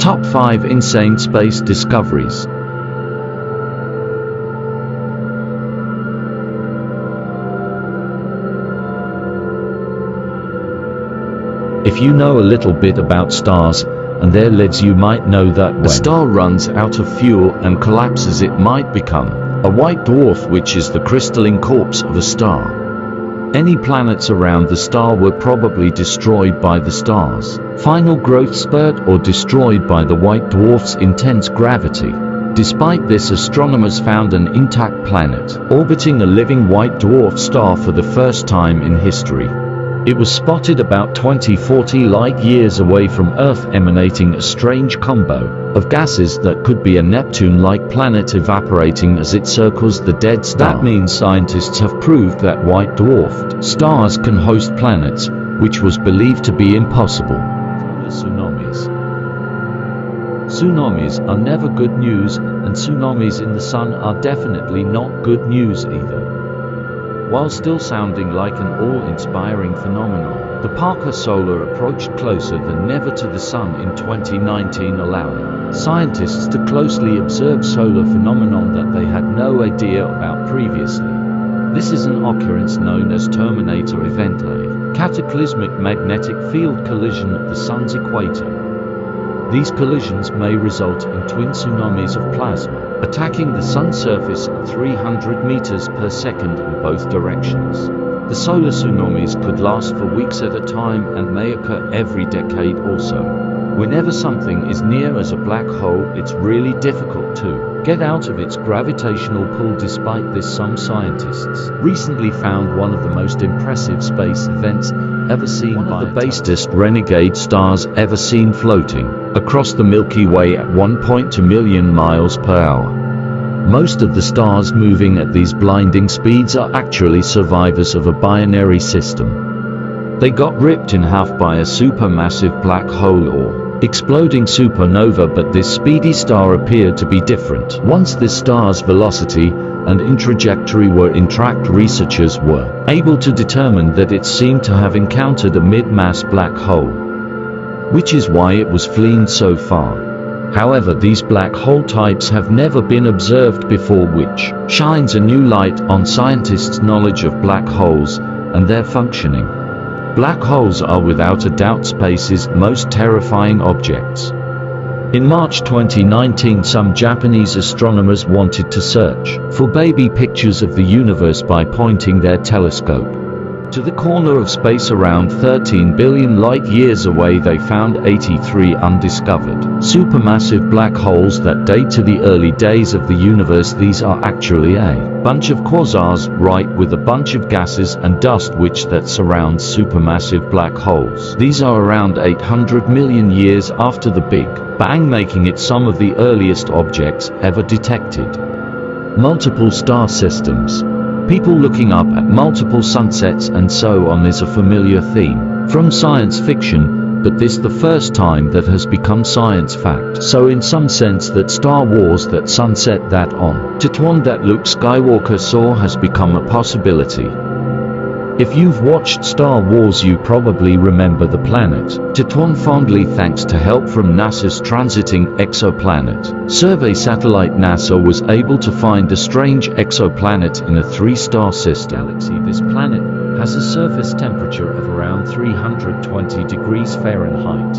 Top 5 Insane Space Discoveries. If you know a little bit about stars and their lives, you might know that when a star runs out of fuel and collapses, it might become a white dwarf, which is the crystalline corpse of a star. Any planets around the star were probably destroyed by the star's final growth spurt or destroyed by the white dwarf's intense gravity. Despite this, astronomers found an intact planet orbiting a living white dwarf star for the first time in history. It was spotted about 20-40 light-years away from Earth, emanating a strange combo of gases that could be a Neptune-like planet evaporating as it circles the dead star. That means scientists have proved that white dwarfed stars can host planets, which was believed to be impossible. Tsunamis. Tsunamis are never good news, and tsunamis in the sun are definitely not good news either. While still sounding like an awe-inspiring phenomenon, the Parker Solar approached closer than ever to the Sun in 2019, allowing scientists to closely observe solar phenomenon that they had no idea about previously. This is an occurrence known as Terminator Event, a cataclysmic magnetic field collision at the Sun's equator. These collisions may result in twin tsunamis of plasma, attacking the Sun's surface at 300 meters per second in both directions. The solar tsunamis could last for weeks at a time and may occur every decade also. Whenever something is near as a black hole, it's really difficult to get out of its gravitational pull. Despite this, some scientists recently found one of the most impressive space events ever seen by the fastest renegade stars ever seen floating across the Milky Way at 1.2 million miles per hour. Most of the stars moving at these blinding speeds are actually survivors of a binary system. They got ripped in half by a supermassive black hole or exploding supernova, but this speedy star appeared to be different. Once this star's velocity and trajectory were intact, researchers were able to determine that it seemed to have encountered a mid-mass black hole, which is why it was fleeing so far. However, these black hole types have never been observed before, which shines a new light on scientists' knowledge of black holes and their functioning. Black holes are without a doubt space's most terrifying objects. In March 2019, some Japanese astronomers wanted to search for baby pictures of the universe by pointing their telescope to the corner of space around 13 billion light-years away. They found 83 undiscovered supermassive black holes that date to the early days of the universe. These are actually a bunch of quasars, right, with a bunch of gases and dust that surrounds supermassive black holes. These are around 800 million years after the Big Bang, making it some of the earliest objects ever detected. Multiple star systems. People looking up at multiple sunsets and so on is a familiar theme from science fiction, but this is the first time that has become science fact. So in some sense, that Star Wars, that sunset that on Tatooine that Luke Skywalker saw, has become a possibility. If you've watched Star Wars, you probably remember the planet Tatooine fondly, thanks to help from NASA's Transiting Exoplanet Survey satellite. NASA was able to find a strange exoplanet in a 3-star system galaxy. This planet has a surface temperature of around 320 degrees Fahrenheit.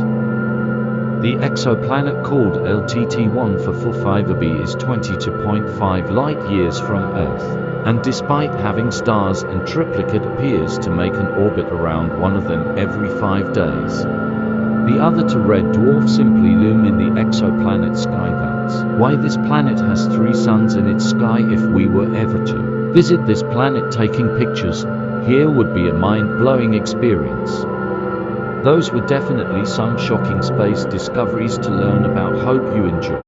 The exoplanet, called LTT-1 for 5b, is 22.5 light-years from Earth, and despite having stars in triplicate, appears to make an orbit around one of them every 5 days. The other two red dwarfs simply loom in the exoplanet sky. That's why this planet has 3 suns in its sky. If we were ever to visit this planet, taking pictures here would be a mind-blowing experience. Those were definitely some shocking space discoveries to learn about. Hope you enjoy.